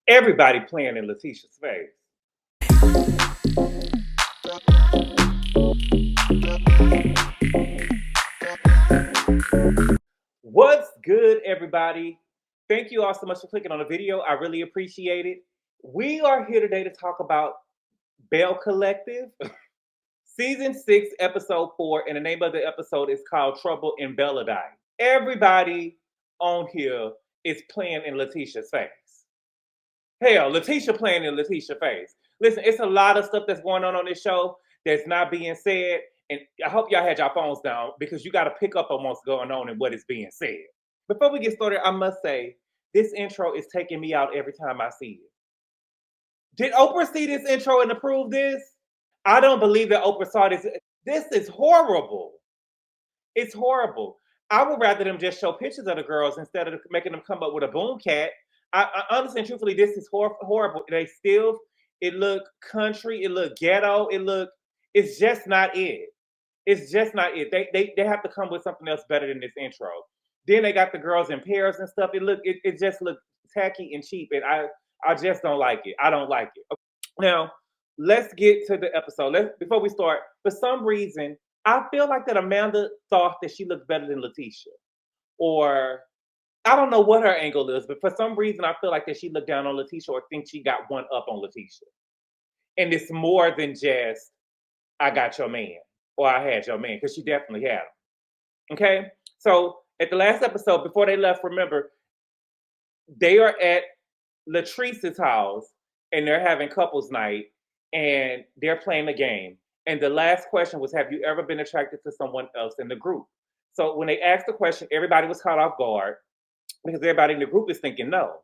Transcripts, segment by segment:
Everybody playing in Letitia's face. What's good, everybody? Thank you all so much for clicking on the video. I really appreciate it. We are here today to talk about Belle Collective, Season 6, Episode 4, and the name of the episode is called Trouble in Belle-adise. Everybody on here is playing in Letitia's face. Hell, Lateshia playing in Letitia's face. Listen, it's a lot of stuff that's going on this show that's not being said, and I hope y'all had your phones down because you got to pick up on what's going on and what is being said. Before we get started, I must say, this intro is taking me out every time I see it. Did Oprah see this intro and approve this? I don't believe that Oprah saw this. This is horrible. It's horrible. I would rather them just show pictures of the girls instead of making them come up with a boom cat. I honestly and truthfully, this is horrible. It look country, it look ghetto, it's just not it. It's just not it. They have to come with something else better than this intro. Then they got the girls in pairs and stuff. It just looked tacky and cheap, and I just don't like it. I don't like it. Now, let's get to the episode. Before we start, for some reason, I feel like that Amanda thought that she looked better than Lateshia. Or I don't know what her angle is, but for some reason, I feel like that she looked down on Lateshia or thinks she got one up on Lateshia. And it's more than just, I got your man, or I had your man, because she definitely had him. Okay? So at the last episode, before they left, remember, they are at Latrice's house, and they're having couples night, and they're playing a game. And the last question was, have you ever been attracted to someone else in the group? So when they asked the question, everybody was caught off guard because everybody in the group is thinking, no,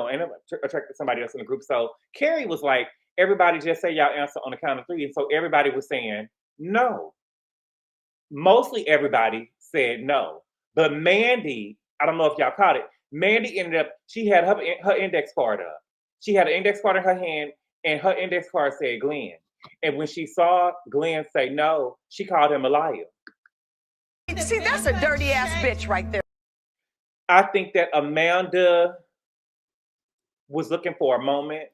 ain't attracted to somebody else in the group. So Kerri was like, everybody just say y'all answer on the count of 3. And so everybody was saying no. Mostly everybody said no. But Mandy, I don't know if y'all caught it, Mandy ended up, she had her index card up. She had an index card in her hand, and her index card said Glen. And when she saw Glen say no, she called him a liar. See, that's a dirty ass bitch right there. I think that Amanda was looking for a moment.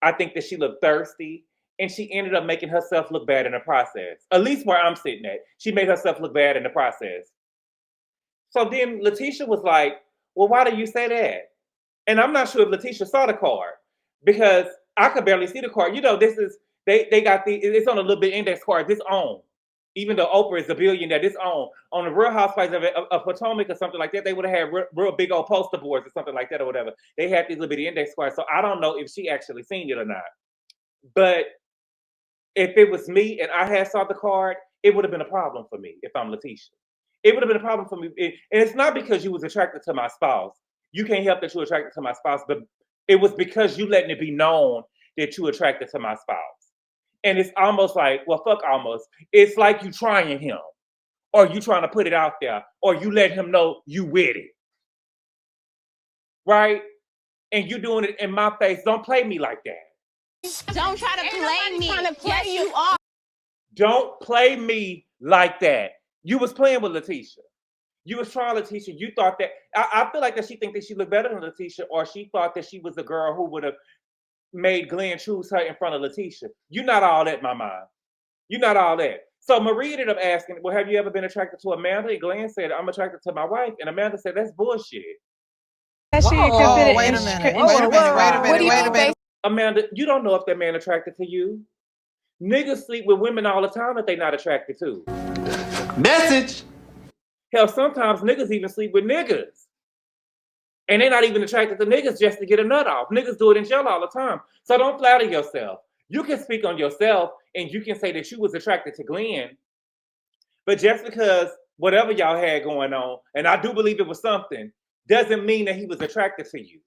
I think that she looked thirsty, and she ended up making herself look bad in the process. At least where I'm sitting at, she made herself look bad in the process. So then Lateshia was like, well, why do you say that? And I'm not sure if Lateshia saw the card because I could barely see the card. You know, this is, they got it's on a little bit index card, this on. Even though Oprah is a billionaire, this on the Real Housewives of Potomac or something like that, they would have had real big old poster boards or something like that or whatever. They had these little bitty index cards. So I don't know if she actually seen it or not. But if it was me and I had saw the card, it would have been a problem for me if I'm Lateshia. It would have been a problem for me. And it's not because you was attracted to my spouse. You can't help that you're attracted to my spouse, but it was because you letting it be known that you attracted to my spouse. And it's almost like, well, fuck almost. It's like you trying him, or you trying to put it out there, or you let him know you with it. Right? And you doing it in my face. Don't play me like that. Don't try to play me. Yes, you are. Don't play me like that. You was playing with Lateshia. You was trying Lateshia. You thought that, I feel like that she think that she looked better than Lateshia, or she thought that she was the girl who would have made Glen choose her in front of Lateshia. You're not all that, my mind. You're not all that. So Marie ended up asking, well, have you ever been attracted to Amanda? And Glen said, I'm attracted to my wife. And Amanda said, that's bullshit. Wait a minute. Amanda, you don't know if that man attracted to you. Niggas sleep with women all the time that they not attracted to. Message. Hell, sometimes niggas even sleep with niggas. And they're not even attracted to niggas just to get a nut off. Niggas do it in jail all the time. So don't flatter yourself. You can speak on yourself and you can say that you was attracted to Glen. But just because whatever y'all had going on, and I do believe it was something, doesn't mean that he was attracted to you.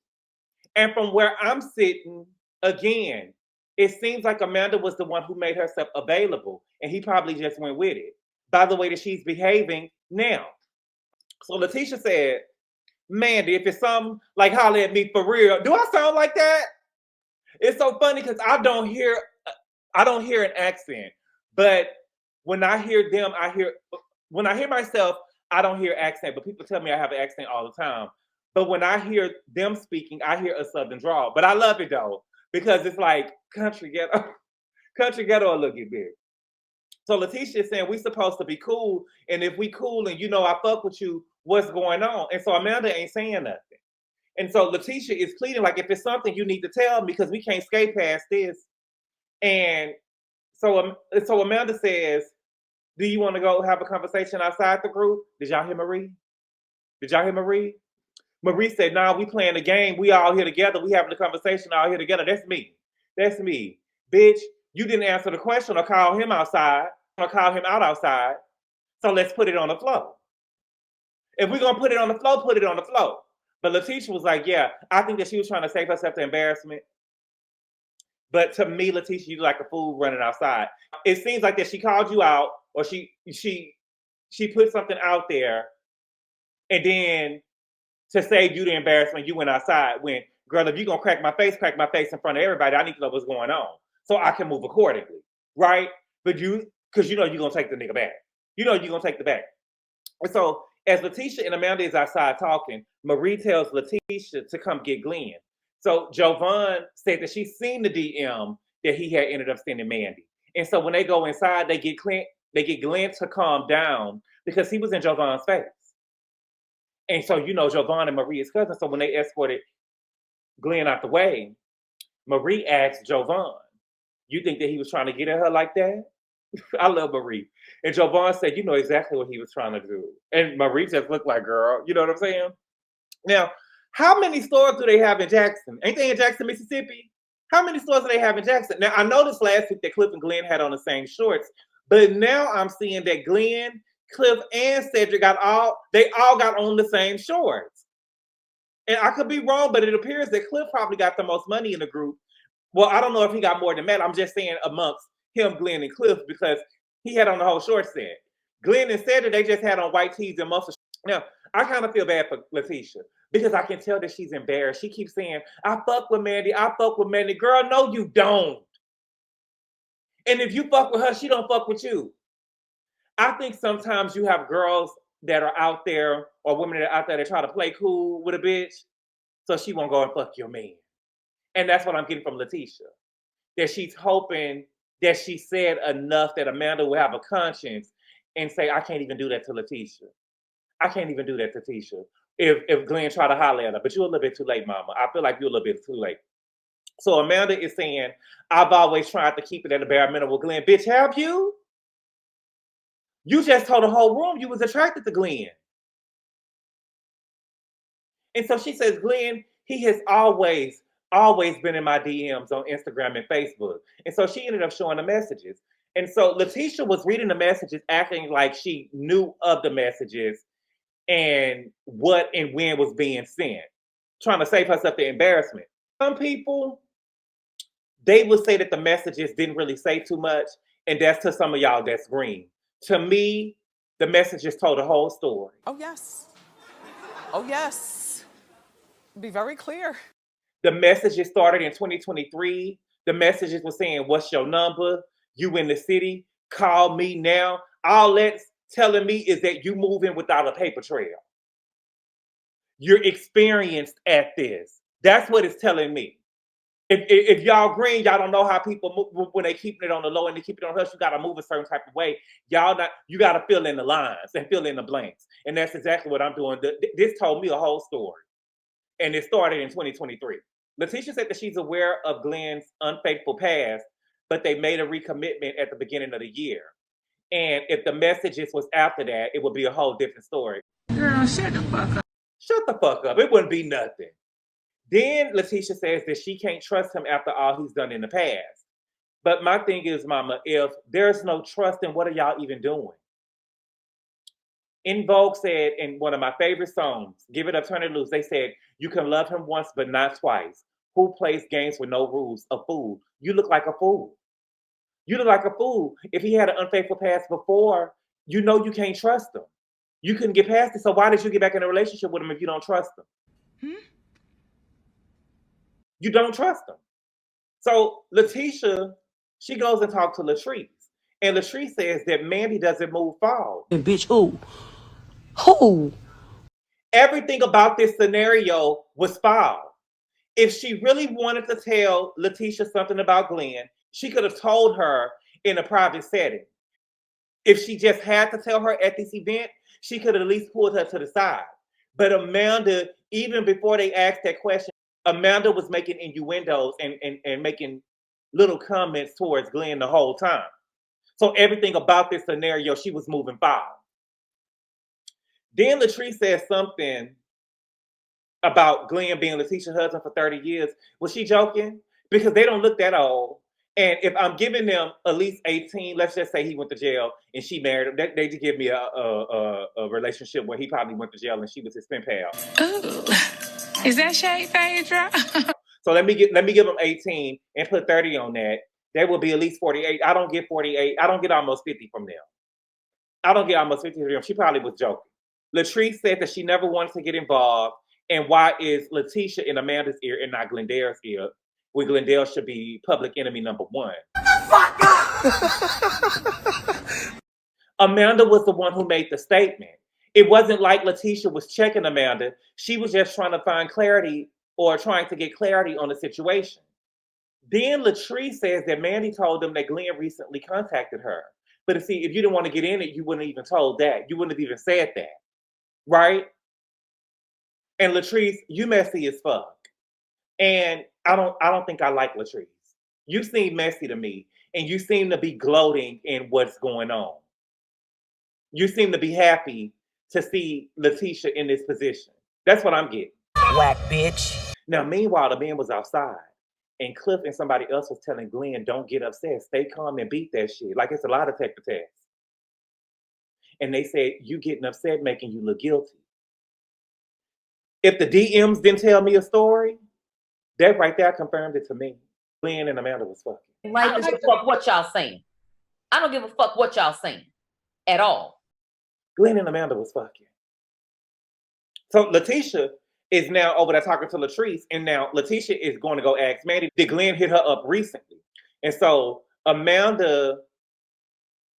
And from where I'm sitting, again, it seems like Amanda was the one who made herself available. And he probably just went with it. By the way that she's behaving now. So Lateshia said, Mandy, if it's something like holler at me for real, do I sound like that? It's so funny because I don't hear an accent, but when I hear them, when I hear myself, I don't hear accent, but people tell me I have an accent all the time. But when I hear them speaking, I hear a Southern drawl. But I love it though, because it's like country ghetto, country ghetto a little bit. So Lateshia is saying we supposed to be cool, and if we cool and you know I fuck with you, what's going on? And so Amanda ain't saying nothing. And so Lateshia is pleading like, if it's something you need to tell me because we can't skate past this. And so Amanda says, do you want to go have a conversation outside the group? Did y'all hear Marie? Did y'all hear Marie? Marie said, nah, we playing the game. We all here together. We having a conversation all here together. That's me. That's me. Bitch, you didn't answer the question or call him outside or call him out outside. So let's put it on the floor. If we're going to put it on the floor, put it on the floor. But Lateshia was like, yeah, I think that she was trying to save herself the embarrassment. But to me, Lateshia, you like a fool running outside. It seems like that she called you out or she put something out there, and then to save you the embarrassment, you went outside when, girl, if you're going to crack my face in front of everybody, I need to know what's going on so I can move accordingly, right? But because you know you're going to take the nigga back. You know you're going to take the back. And so as Lateshia and Amanda is outside talking, Marie tells Lateshia to come get Glen. So Jovan said that she's seen the DM that he had ended up sending Mandy. And so when they go inside, they get Glen to calm down because he was in Jovan's face. And so, you know, Jovan and Marie is cousins. So when they escorted Glen out the way, Marie asked Jovan, you think that he was trying to get at her like that? I love Marie. And Jovan said, you know exactly what he was trying to do. And Marie just looked like, girl, you know what I'm saying? Now, how many stores do they have in Jackson? Ain't they in Jackson, Mississippi? How many stores do they have in Jackson? Now, I noticed last week that Cliff and Glen had on the same shorts, but now I'm seeing that Glen, Cliff, and Cedric all got on the same shorts. And I could be wrong, but it appears that Cliff probably got the most money in the group. Well, I don't know if he got more than that. I'm just saying amongst him, Glen, and Cliff, because he had on the whole short set. Glen and Cedric, they just had on white tees and muscle. Now, I kind of feel bad for Lateshia because I can tell that she's embarrassed. She keeps saying, I fuck with Mandy. I fuck with Mandy. Girl, no, you don't. And if you fuck with her, she don't fuck with you. I think sometimes you have girls that are out there or women that are out there that try to play cool with a bitch so she won't go and fuck your man. And that's what I'm getting from Lateshia. That she's hoping that she said enough that Amanda will have a conscience and say, I can't even do that to Lateshia. I can't even do that to Lateshia. If Glen try to holler at her, but you're a little bit too late, mama. I feel like you're a little bit too late. So Amanda is saying, I've always tried to keep it at a bare minimum with Glen. Bitch, have you? You just told the whole room you was attracted to Glen. And so she says, Glen, he has always been in my DMs on Instagram and Facebook. And so she ended up showing the messages. And so Lateshia was reading the messages, acting like she knew of the messages and what and when was being sent, trying to save herself the embarrassment. Some people, they would say that the messages didn't really say too much, and that's to some of y'all that's green. To me, the messages told the whole story. Oh, yes. Oh, yes. Be very clear. The messages started in 2023. The messages were saying, what's your number? You in the city? Call me now. All that's telling me is that you moving without a paper trail. You're experienced at this. That's what it's telling me. If y'all green, y'all don't know how people move when they keeping it on the low and they keep it on hush. You got to move a certain type of way. You got to fill in the lines and fill in the blanks. And that's exactly what I'm doing. This told me a whole story. And it started in 2023. Lateshia said that she's aware of Glen's unfaithful past, but they made a recommitment at the beginning of the year. And if the messages was after that, it would be a whole different story. Girl, shut the fuck up. Shut the fuck up. It wouldn't be nothing. Then Lateshia says that she can't trust him after all he's done in the past. But my thing is, mama, if there's no trust, then what are y'all even doing? In Vogue said in one of my favorite songs, Give It Up, Turn It Loose, they said, you can love him once, but not twice. Who plays games with no rules? A fool. You look like a fool. You look like a fool. If he had an unfaithful past before, you know you can't trust him. You couldn't get past it. So why did you get back in a relationship with him if you don't trust him? You don't trust him. So Lateshia, she goes and talks to Latrice. And Latrice says that Mandy doesn't move forward. And bitch, who? Who? Everything about this scenario was foul. If she really wanted to tell Lateshia something about Glen, she could have told her in a private setting. If she just had to tell her at this event, she could have at least pulled her to the side. But Amanda, even before they asked that question, Amanda was making innuendos and making little comments towards Glen the whole time. So everything about this scenario, she was moving foul. Then Latrice said something about Glen being Letitia's husband for 30 years. Was she joking? Because they don't look that old. And if I'm giving them at least 18, let's just say he went to jail and she married him, they just give me a relationship where he probably went to jail and she was his pen pal. Ooh, is that shade, Phaedra? So let me give them 18 and put 30 on that. That will be at least 48. I don't get 48. I don't get almost 50 from them. I don't get almost 50 from them. She probably was joking. Latrice said that she never wanted to get involved. And why is Lateshia in Amanda's ear and not Glendale's ear? When Glendale should be public enemy number one. Amanda was the one who made the statement. It wasn't like Lateshia was checking Amanda. She was just trying to find clarity or trying to get clarity on the situation. Then Latrice says that Mandy told them that Glen recently contacted her. But see, if you didn't want to get in it, you wouldn't have even told that. You wouldn't have even said that. Right? And Latrice, you messy as fuck. And I don't think I like Latrice. You seem messy to me, and you seem to be gloating in what's going on. You seem to be happy to see Lateshia in this position. That's what I'm getting. Whack bitch. Now, meanwhile, the man was outside, and Cliff and somebody else was telling Glen, don't get upset, stay calm and beat that shit. Like it's a lie detector test. And they said, you getting upset making you look guilty. If the DMs didn't tell me a story, that right there confirmed it to me. Glen and Amanda was fucking. I don't give a fuck what y'all saying. I don't give a fuck what y'all saying at all. Glen and Amanda was fucking. So Lateshia is now over there talking to Latrice, and now Lateshia is going to go ask Mandy, did Glen hit her up recently? And so Amanda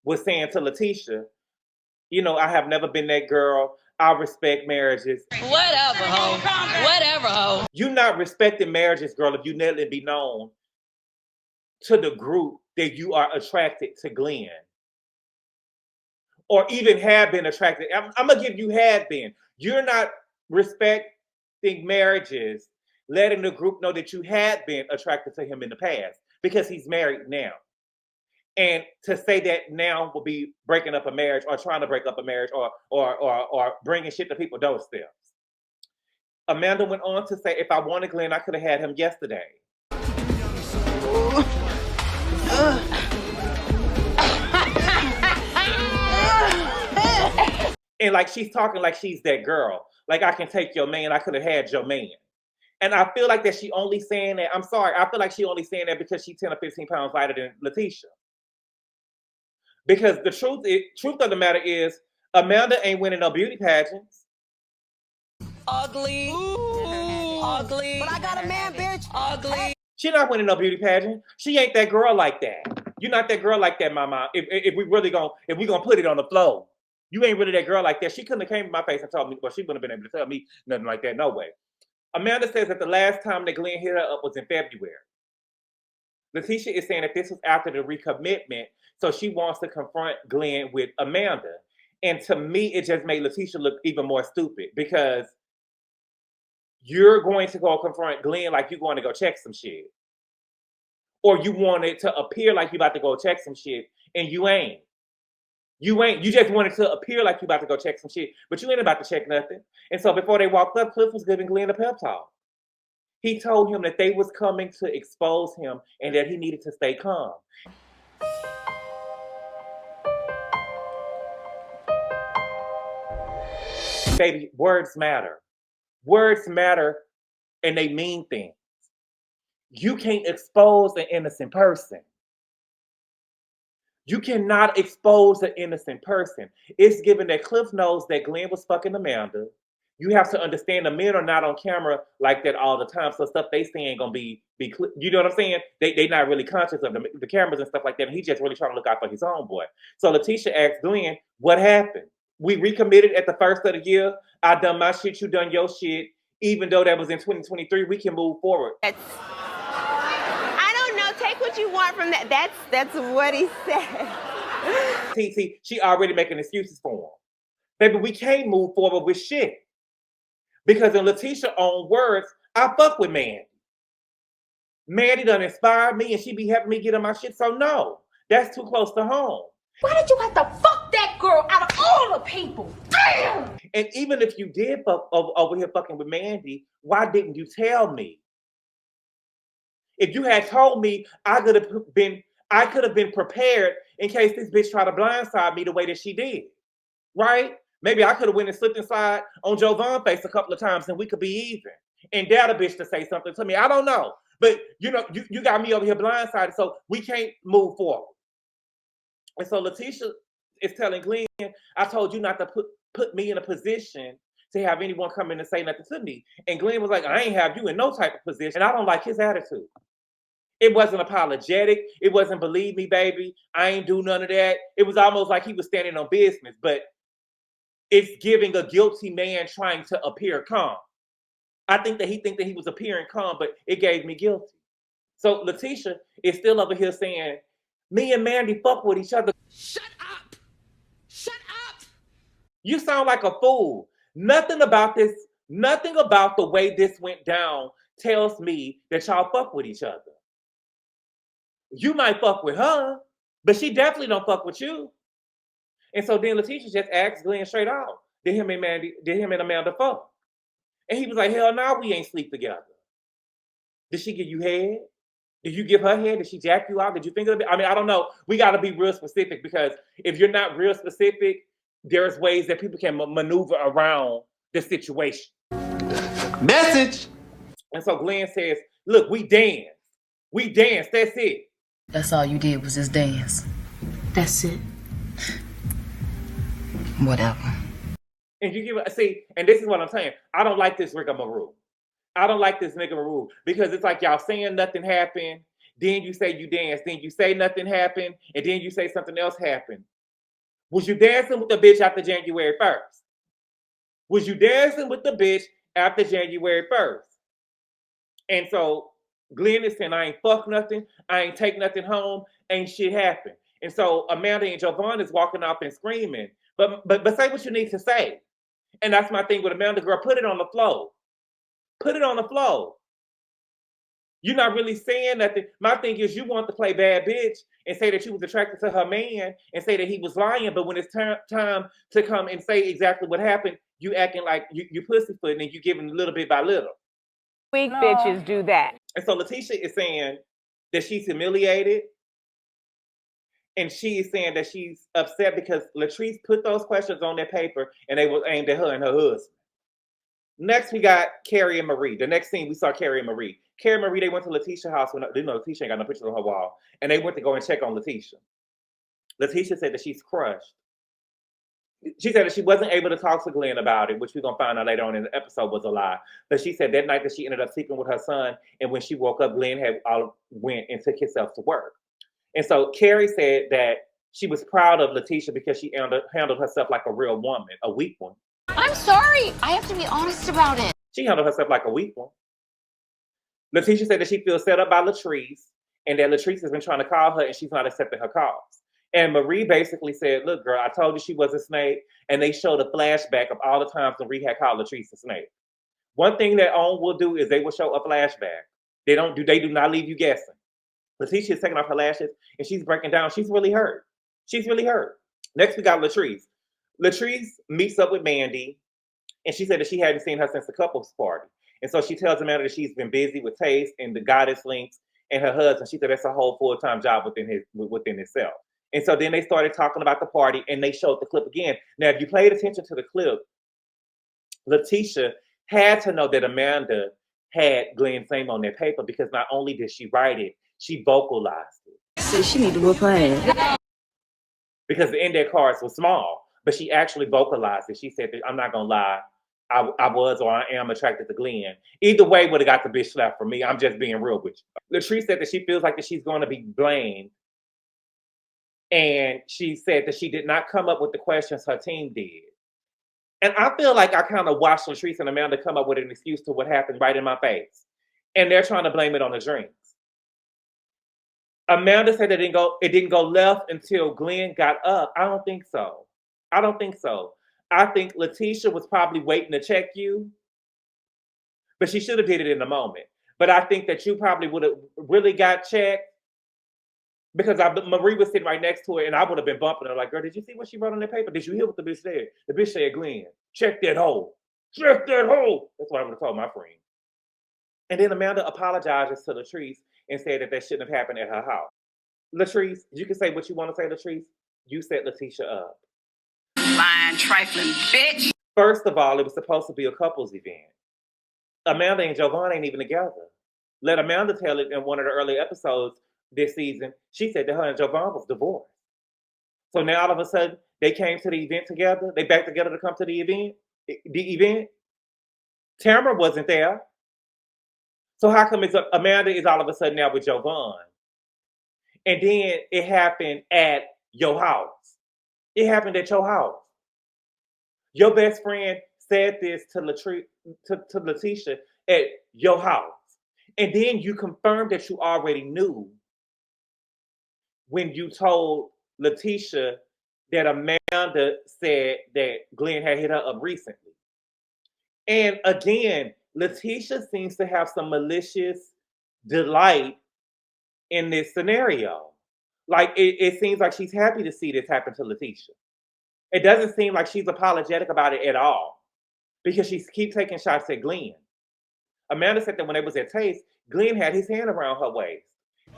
was saying to Lateshia, you know, I have never been that girl. I respect marriages. Whatever, ho. Whatever, ho. You're not respecting marriages, girl, if you let it be known to the group that you are attracted to Glen. Or even have been attracted. I'm going to give you have been. You're not respecting marriages, letting the group know that you had been attracted to him in the past because he's married now. And to say that now will be breaking up a marriage or trying to break up a marriage or bringing shit to people's doorsteps. Amanda went on to say, if I wanted Glen, I could have had him yesterday. And like she's talking like she's that girl. Like, I can take your man, I could have had your man. And I feel like that she only saying that, I'm sorry, I feel like she only saying that because she's 10 or 15 pounds lighter than Lateshia. Because the truth of the matter is, Amanda ain't winning no beauty pageants. Ugly. Ooh. Ugly. But I got a man, bitch. Ugly. She not winning no beauty pageant. She ain't that girl like that. You're not that girl like that, mama. If we gonna put it on the floor, you ain't really that girl like that. She couldn't have came to my face and told me, well, she wouldn't have been able to tell me nothing like that, no way. Amanda says that the last time that Glen hit her up was in February. Lateshia is saying that this was after the recommitment, so she wants to confront Glen with Amanda. And to me, it just made Lateshia look even more stupid because you're going to go confront Glen like you're going to go check some shit. Or you want it to appear like you're about to go check some shit, and you ain't. You ain't. You just wanted to appear like you're about to go check some shit, but you ain't about to check nothing. And so before they walked up, Cliff was giving Glen a pep talk. He told him that they was coming to expose him and that he needed to stay calm. Baby, words matter. Words matter, and they mean things. You can't expose an innocent person. You cannot expose an innocent person. It's given that Cliff knows that Glen was fucking Amanda. You have to understand the men are not on camera like that all the time. So stuff they say ain't gonna be you know what I'm saying? They not really conscious of the cameras and stuff like that. And he's just really trying to look out for his own boy. So Lateshia asked Glen, what happened? We recommitted at the first of the year. I done my shit, you done your shit. Even though that was in 2023, we can move forward. I don't know. Take what you want from that. That's what he said. TC, she already making excuses for him. Baby, we can't move forward with shit. Because in Lateshia's own words, I fuck with Mandy. Mandy done inspired me and she be helping me get on my shit. So no, that's too close to home. Why did you have to fuck that girl out of all the people? Damn! And even if you did fuck over here fucking with Mandy, why didn't you tell me? If you had told me, I could have been prepared in case this bitch tried to blindside me the way that she did. Right? Maybe I could have went and slipped inside on Jovan's face a couple of times and we could be even. And dare the bitch to say something to me. I don't know. But you know, you got me over here blindsided, so we can't move forward. And so Lateshia is telling Glen, I told you not to put me in a position to have anyone come in and say nothing to me. And Glen was like, I ain't have you in no type of position. And I don't like his attitude. It wasn't apologetic. It wasn't believe me, baby. I ain't do none of that. It was almost like he was standing on business, but it's giving a guilty man trying to appear calm. I think that he was appearing calm, but it gave me guilty. So Lateshia is still over here saying, me and Mandy fuck with each other. Shut up! Shut up! You sound like a fool. Nothing about the way this went down tells me that y'all fuck with each other. You might fuck with her, but she definitely don't fuck with you. And so then Lateshia just asked Glen straight out, did him and Amanda fuck? And he was like, hell no, we ain't sleep together. Did she give you head? Did you give her head? Did she jack you out? Did you think of it? I mean, I don't know. We got to be real specific, because if you're not real specific, there's ways that people can maneuver around the situation. Message. And so Glen says, look, we danced. We danced. That's it. That's all you did was just dance. That's it. Whatever. And you give see, and this is what I'm saying. I don't like this rigmarole. I don't like this rigmarole, because it's like y'all saying nothing happened, then you say you danced, then you say nothing happened, and then you say something else happened. Was you dancing with the bitch after January 1st? Was you dancing with the bitch after January 1st? And so Glen is saying, I ain't fuck nothing, I ain't take nothing home, ain't shit happened. And so Amanda and Jovan is walking off and screaming, but say what you need to say. And that's my thing with Amanda, girl, put it on the floor. Put it on the floor. You're not really saying nothing. My thing is, you want to play bad bitch and say that you was attracted to her man and say that he was lying, but when it's time to come and say exactly what happened, you acting like you pussyfooting and you giving little bit by little. Weak bitches do that. And so Lateshia is saying that she's humiliated, and she is saying that she's upset because Latrice put those questions on that paper and they were aimed at her and her husband. Next, we got Kerri and Marie. The next scene, we saw Kerri and Marie. Kerri and Marie, they went to Lateshia's house. Lateshia ain't got no pictures on her wall. And they went to go and check on Lateshia. Lateshia said that she's crushed. She said that she wasn't able to talk to Glen about it, which we're going to find out later on in the episode was a lie. But she said that night that she ended up sleeping with her son, and when she woke up, Glen had went and took himself to work. And so Kerri said that she was proud of Lateshia because she handled herself like a real woman, a weak one. I'm sorry. I have to be honest about it. She handled herself like a weak one. Lateshia said that she feels set up by Latrice, and that Latrice has been trying to call her and she's not accepting her calls. And Marie basically said, look, girl, I told you she was a snake. And they showed a flashback of all the times Marie had called Latrice a snake. One thing that OWN will do is they will show a flashback. They do not leave you guessing. Lateshia is taking off her lashes and she's breaking down. She's really hurt. She's really hurt. Next, we got Latrice. Latrice meets up with Mandy, and she said that she hadn't seen her since the couples party. And so she tells Amanda that she's been busy with Taste and the Goddess Links and her husband. She said that's a whole full-time job within itself. And so then they started talking about the party, and they showed the clip again. Now, if you paid attention to the clip, Lateshia had to know that Amanda had Glen's name on that paper, because not only did she write it, she vocalized it. So she need to whoop her ass. Because the index cards were small, but she actually vocalized it. She said that, I'm not going to lie, I was or I am attracted to Glen. Either way would have got the bitch slapped for me. I'm just being real with you. Latrice said that she feels like that she's going to be blamed And she said that she did not come up with the questions, her team did. And I feel like I kind of watched Latrice and Amanda come up with an excuse to what happened right in my face. And they're trying to blame it on the drinks. Amanda said it didn't go left until Glen got up. I don't think so. I don't think so. I think Lateshia was probably waiting to check you, but she should have did it in the moment. But I think that you probably would have really got checked because Marie was sitting right next to her, and I would have been bumping her like, girl, did you see what she wrote on that paper? Did you hear what the bitch said? The bitch said, Glen, check that hole. Check that hole. That's what I would have told my friend. And then Amanda apologizes to Latrice and said that shouldn't have happened at her house. Latrice, you can say what you want to say, Latrice. You set Lateshia up. Lying, trifling bitch. First of all, it was supposed to be a couples event. Amanda and Jovan ain't even together. Let Amanda tell it in one of the early episodes this season. She said that her and Jovan was divorced. So now all of a sudden, they came to the event together. They back together to come to the event. Tamara wasn't there. So how come Amanda is all of a sudden now with Jovan? And then it happened at your house. It happened at your house. Your best friend said this to Lateshia at your house. And then you confirmed that you already knew when you told Lateshia that Amanda said that Glen had hit her up recently. And again, Lateshia seems to have some malicious delight in this scenario. Like, it seems like she's happy to see this happen to Lateshia. It doesn't seem like she's apologetic about it at all because she keeps taking shots at Glen. Amanda said that when they was at Taste, Glen had his hand around her waist.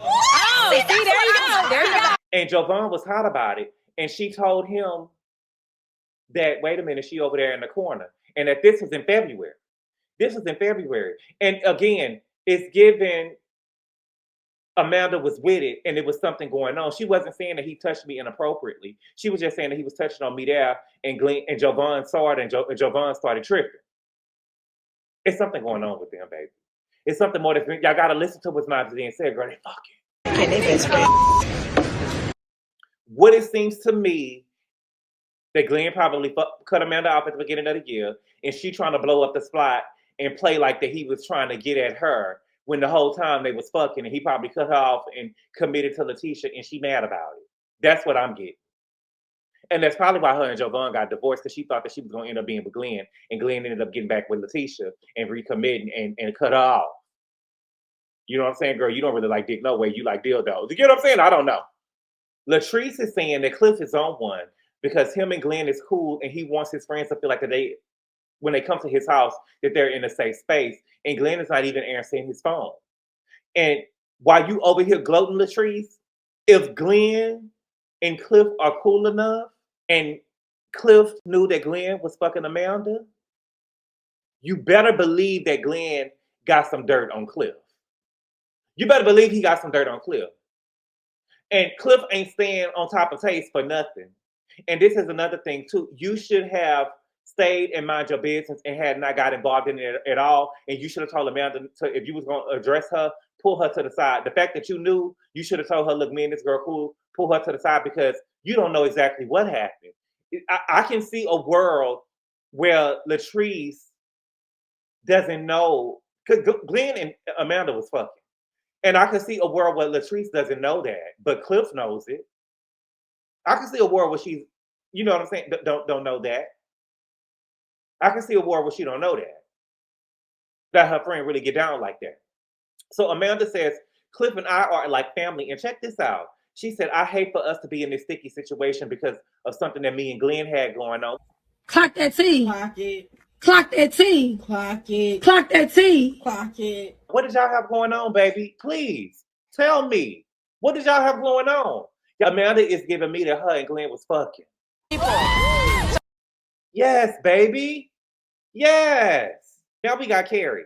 Oh, see, there you go. There you go. And Jovan was hot about it. And she told him that, wait a minute, she over there in the corner. And that this was in February. This was in February. And again, it's given Amanda was with it and it was something going on. She wasn't saying that he touched me inappropriately. She was just saying that he was touching on me there, and Glen and Jovan saw it, and Jovan started tripping. It's something going on with them, baby. It's something more than y'all gotta listen to what's not being said, girl. They fucking. Okay, they best friend. What it seems to me that Glen probably cut Amanda off at the beginning of the year, and she trying to blow up the spot and play like that he was trying to get at her. When the whole time they was fucking, and he probably cut her off and committed to Lateshia, and she mad about it. That's what I'm getting. And that's probably why her and Jovan got divorced, because she thought that she was going to end up being with Glen, and Glen ended up getting back with Lateshia and recommitting and cut her off. You know what I'm saying, girl? You don't really like dick no way. You like dildos. You get what I'm saying? I don't know. Latrice is saying that Cliff is on one because him and Glen is cool, and he wants his friends to feel like that when they come to his house, that they're in a safe space. And Glen is not even answering his phone. And while you over here gloating, Latrice, if Glen and Cliff are cool enough, and Cliff knew that Glen was fucking Amanda, you better believe that Glen got some dirt on Cliff. You better believe he got some dirt on Cliff. And Cliff ain't staying on top of Taste for nothing. And this is another thing too. You should have stayed and mind your business and had not got involved in it at all. And you should have told Amanda if you was going to address her, pull her to the side. The fact that you knew, you should have told her, look, me and this girl cool, pull her to the side, because you don't know exactly what happened. I can see a world where Latrice doesn't know, because Glen and Amanda was fucking. And I can see a world where Latrice doesn't know that, but Cliff knows it. I can see a world where she's, you know what I'm saying, don't know that. I can see a world where she don't know that her friend really get down like that. So Amanda says, Cliff and I are like family. And check this out. She said, I hate for us to be in this sticky situation because of something that me and Glen had going on. Clock that T. Clock it. Clock that T. Clock it. Clock that T. Clock it. What did y'all have going on, baby? Please tell me. What did y'all have going on? Amanda is giving me that her and Glen was fucking. Yes, baby. Yes. Now we got Kerri.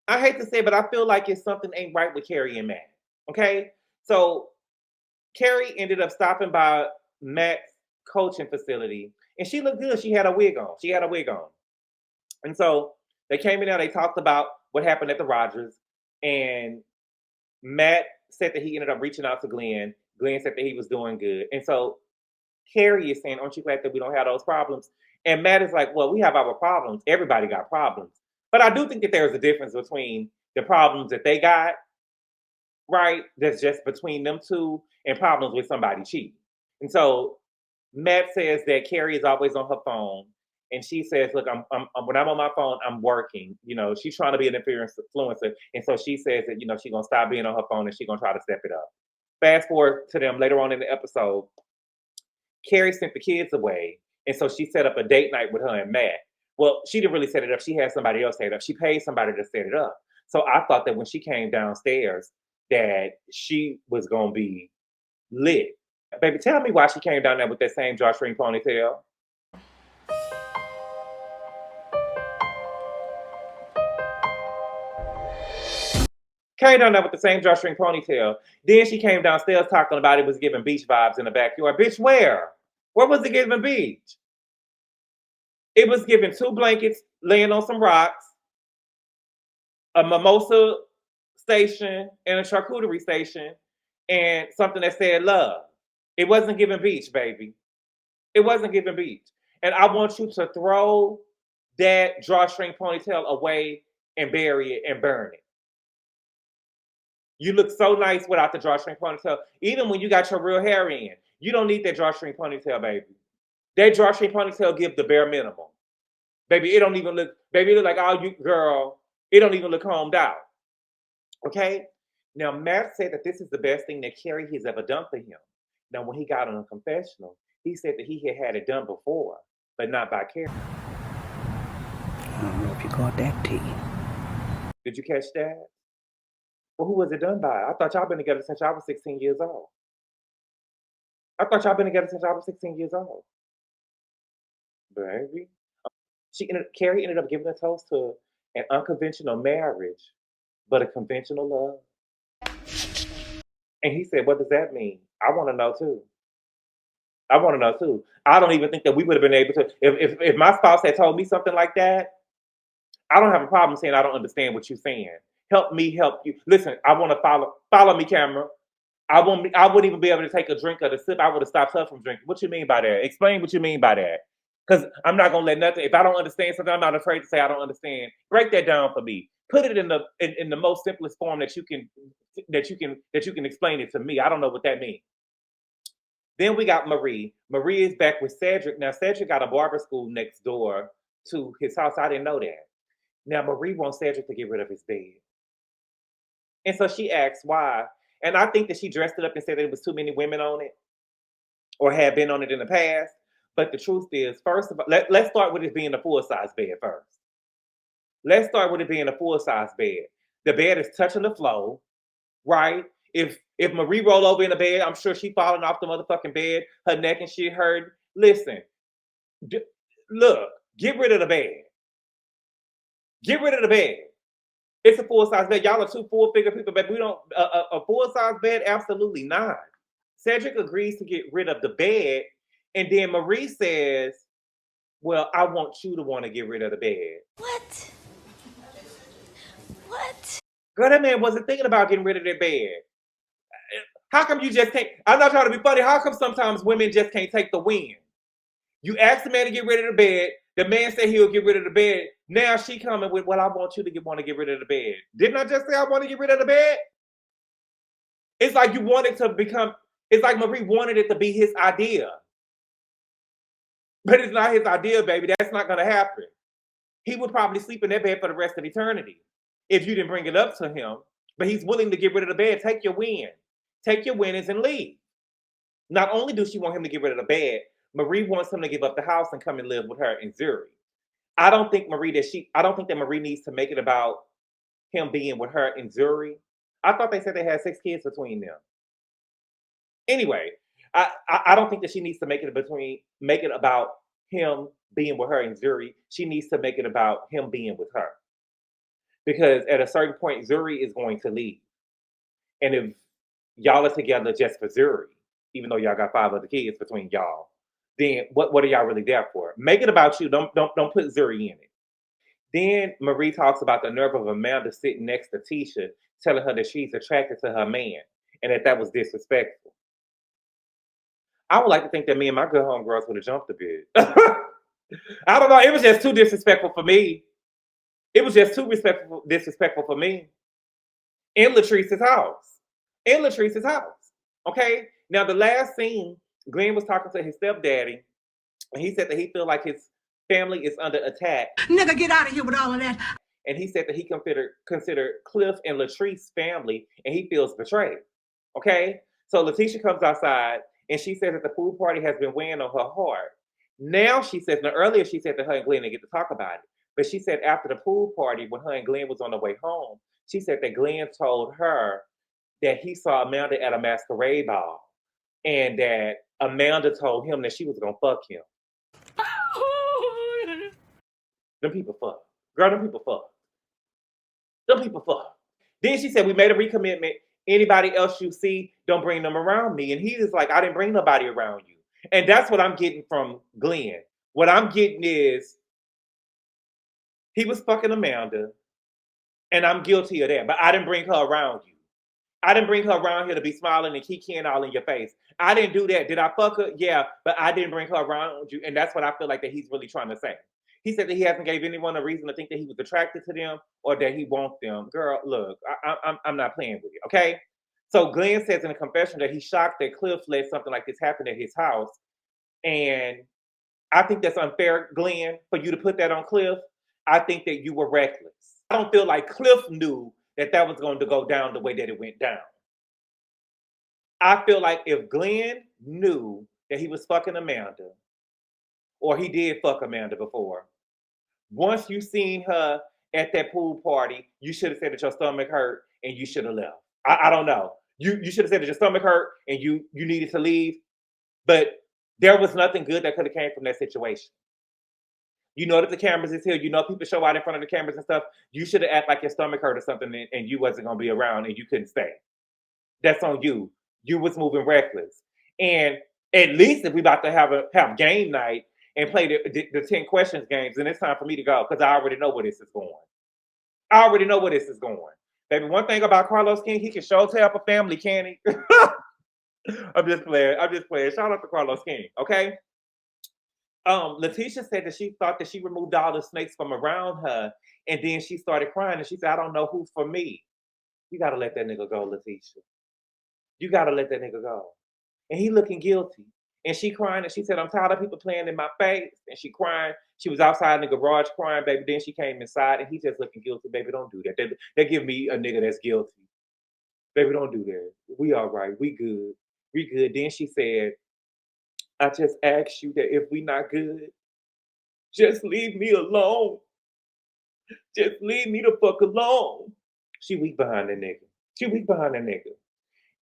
I hate to say it, but I feel like it's something ain't right with Kerri and Matt. Okay? So Kerri ended up stopping by Matt's coaching facility, and she looked good. She had a wig on. And so they came in there, they talked about what happened at the Rogers, and Matt said that he ended up reaching out to Glen. Glen said that he was doing good. And so Kerri is saying, aren't you glad that we don't have those problems? And Matt is like, well, we have our problems. Everybody got problems. But I do think that there's a difference between the problems that they got, right? That's just between them two, and problems with somebody cheating. And so Matt says that Kerri is always on her phone. And she says, look, I'm when I'm on my phone, I'm working. You know, she's trying to be an influencer. And so she says that, you know, she's going to stop being on her phone and she's going to try to step it up. Fast forward to them later on in the episode. Kerri sent the kids away. And so she set up a date night with her and Matt. Well, she didn't really set it up. She had somebody else set it up. She paid somebody to set it up. So I thought that when she came downstairs that she was going to be lit. Baby, tell me why she came down there with that same drawstring ponytail. Came down there with the same drawstring ponytail. Then she came downstairs talking about it was giving beach vibes in the backyard. Bitch, where? Where was it giving beach? It was giving 2 blankets laying on some rocks, a mimosa station, and a charcuterie station, and something that said love. It wasn't giving beach, baby. It wasn't giving beach. And I want you to throw that drawstring ponytail away and bury it and burn it. You look so nice without the drawstring ponytail. Even when you got your real hair in, you don't need that drawstring ponytail, baby. That drawstring ponytail gives the bare minimum. Baby, it don't even look, baby, it look like, oh, you girl, it don't even look combed out. Okay? Now, Matt said that this is the best thing that Kerri has ever done for him. Now, when he got on a confessional, he said that he had it done before, but not by Kerri. I don't know if you caught that tea. Did you catch that? Well, who was it done by? I thought y'all been together since y'all was 16 years old. I thought y'all been together since y'all was 16 years old. Baby. Kerri ended up giving a toast to an unconventional marriage, but a conventional love. And he said, what does that mean? I want to know too. I want to know too. I don't even think that we would have been able to, if my spouse had told me something like that, I don't have a problem saying I don't understand what you're saying. Help me help you. Listen, I want to follow me, camera. I wouldn't even be able to take a drink or a sip. I would have stopped her from drinking. What you mean by that? Explain what you mean by that. Because I'm not gonna let nothing. If I don't understand something, I'm not afraid to say I don't understand. Break that down for me. Put it in the most simplest form that you can explain it to me. I don't know what that means. Then we got Marie. Marie is back with Cedric. Now Cedric got a barber school next door to his house. I didn't know that. Now Marie wants Cedric to get rid of his bed. And so she asks why. And I think that she dressed it up and said there was too many women on it or had been on it in the past. But the truth is, first of all, let's start with it being a full-size bed first. Let's start with it being a full-size bed. The bed is touching the floor, right? If Marie roll over in the bed, I'm sure she falling off the motherfucking bed. Her neck and shit hurt. Listen, look, get rid of the bed. Get rid of the bed. It's a full-size bed. Y'all are 2 full-figure people, but we don't, a full-size bed? Absolutely not. Cedric agrees to get rid of the bed. And then Marie says, well, I want you to want to get rid of the bed. What? What? Girl, that man wasn't thinking about getting rid of their bed. How come you just can't? I'm not trying to be funny. How come sometimes women just can't take the win? You ask the man to get rid of the bed. The man said he'll get rid of the bed. Now she coming with, well, I want you to want to get rid of the bed. Didn't I just say I want to get rid of the bed? It's like you want it to become, it's like Marie wanted it to be his idea. But it's not his idea, baby. That's not going to happen. He would probably sleep in that bed for the rest of eternity if you didn't bring it up to him. But he's willing to get rid of the bed. Take your win. Take your winnings and leave. Not only does she want him to get rid of the bed, Marie wants him to give up the house and come and live with her in Zurich. I don't think that Marie needs to make it about him being with her in Zurich. I thought they said they had 6 kids between them. Anyway, I don't think that she needs to make it about him being with her in Zurich. She needs to make it about him being with her. Because at a certain point, Zurich is going to leave. And if y'all are together just for Zurich, even though y'all got 5 other kids between y'all, then what are y'all really there for? Make it about you. Don't put Zurich in it. Then Marie talks about the nerve of Amanda sitting next to Tisha, telling her that she's attracted to her man and that was disrespectful. I would like to think that me and my good homegirls would have jumped a bit. I don't know. It was just too disrespectful for me. It was just too disrespectful for me. In Latrice's house. In Latrice's house. Okay? Now, the last scene, Glen was talking to his stepdaddy, and he said that he feel like his family is under attack. Nigga, get out of here with all of that. And he said that he considered Cliff and Latrice's family, and he feels betrayed. Okay? So Lateshia comes outside, and she says that the pool party has been weighing on her heart. Now she says, now earlier she said that her and Glen didn't get to talk about it. But she said after the pool party, when her and Glen was on the way home, she said that Glen told her that he saw Amanda at a masquerade ball and that Amanda told him that she was going to fuck him. Them people fuck. Girl, them people fuck. Them people fuck. Then she said, we made a recommitment. Anybody else you see, don't bring them around me. And he was like, I didn't bring nobody around you. And that's what I'm getting from Glen. What I'm getting is he was fucking Amanda, and I'm guilty of that. But I didn't bring her around you. I didn't bring her around here to be smiling and kikiing all in your face. I didn't do that. Did I fuck her? Yeah, but I didn't bring her around you. And that's what I feel like that he's really trying to say. He said that he hasn't gave anyone a reason to think that he was attracted to them or that he wants them. Girl, look, I'm not playing with you, okay? So Glen says in a confession that he's shocked that Cliff let something like this happen at his house. And I think that's unfair, Glen, for you to put that on Cliff. I think that you were reckless. I don't feel like Cliff knew that that was going to go down the way that it went down. I feel like if Glen knew that he was fucking Amanda, or he did fuck Amanda before, once you seen her at that pool party, you should have said that your stomach hurt and you should have left. I don't know. You should have said that your stomach hurt and you needed to leave, but there was nothing good that could have came from that situation. You know that the cameras is here. You know people show out in front of the cameras and stuff. You should have acted like your stomach hurt or something and you wasn't going to be around and you couldn't stay. That's on you. You was moving reckless. And at least if we about to have game night and play the 10 questions games, then it's time for me to go because I already know where this is going. I already know where this is going. Baby, one thing about Carlos King, he can show tell for family, can he? I'm just playing. Shout out to Carlos King, okay? Lateshia said that she thought that she removed all the snakes from around her, and then she started crying, and she said, I don't know who's for me. You got to let that nigga go, Lateshia. You got to let that nigga go. And he looking guilty. And she crying, and she said, I'm tired of people playing in my face. And she crying. She was outside in the garage crying, baby. Then she came inside, and he just looking guilty. Baby, don't do that. They give me a nigga that's guilty. Baby, don't do that. We all right. We good. We good. Then she said, I just asked you that if we not good, just leave me alone. Just leave me the fuck alone. She weak behind the nigga. She weak behind the nigga.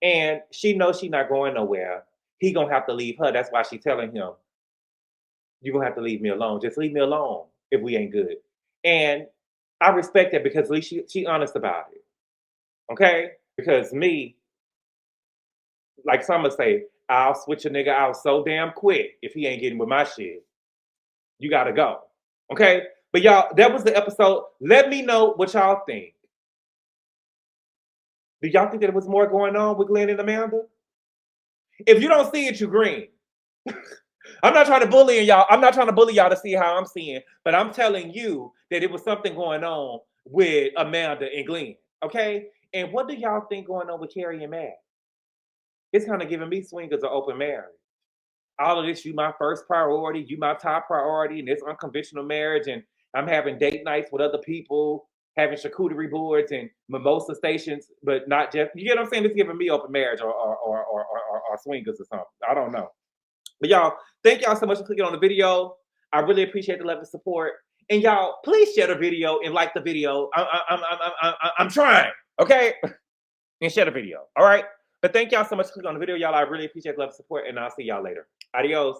And she knows she not going nowhere. He gonna have to leave her. That's why she telling him, you're gonna have to leave me alone. Just leave me alone if we ain't good. And I respect that because at least she honest about it. Okay? Because me, like some would say, I'll switch a nigga out so damn quick if he ain't getting with my shit. You gotta go. Okay? But y'all, that was the episode. Let me know what y'all think. Do y'all think that there was more going on with Glen and Amanda? If you don't see it, you green. I'm not trying to bully y'all. I'm not trying to bully y'all to see how I'm seeing, but I'm telling you that it was something going on with Amanda and Glen. Okay? And what do y'all think going on with Kerri and Matt? It's kind of giving me swingers of open marriage. All of this, you my first priority, you my top priority, and this unconventional marriage, and I'm having date nights with other people, having charcuterie boards and mimosa stations, but not just, you get what I'm saying? It's giving me open marriage or swingers or something. I don't know. But y'all, thank y'all so much for clicking on the video. I really appreciate the level of support. And y'all, please share the video and like the video. I'm trying, okay? And share the video, all right? But thank y'all so much for clicking on the video, y'all. I really appreciate the love and support, and I'll see y'all later. Adios.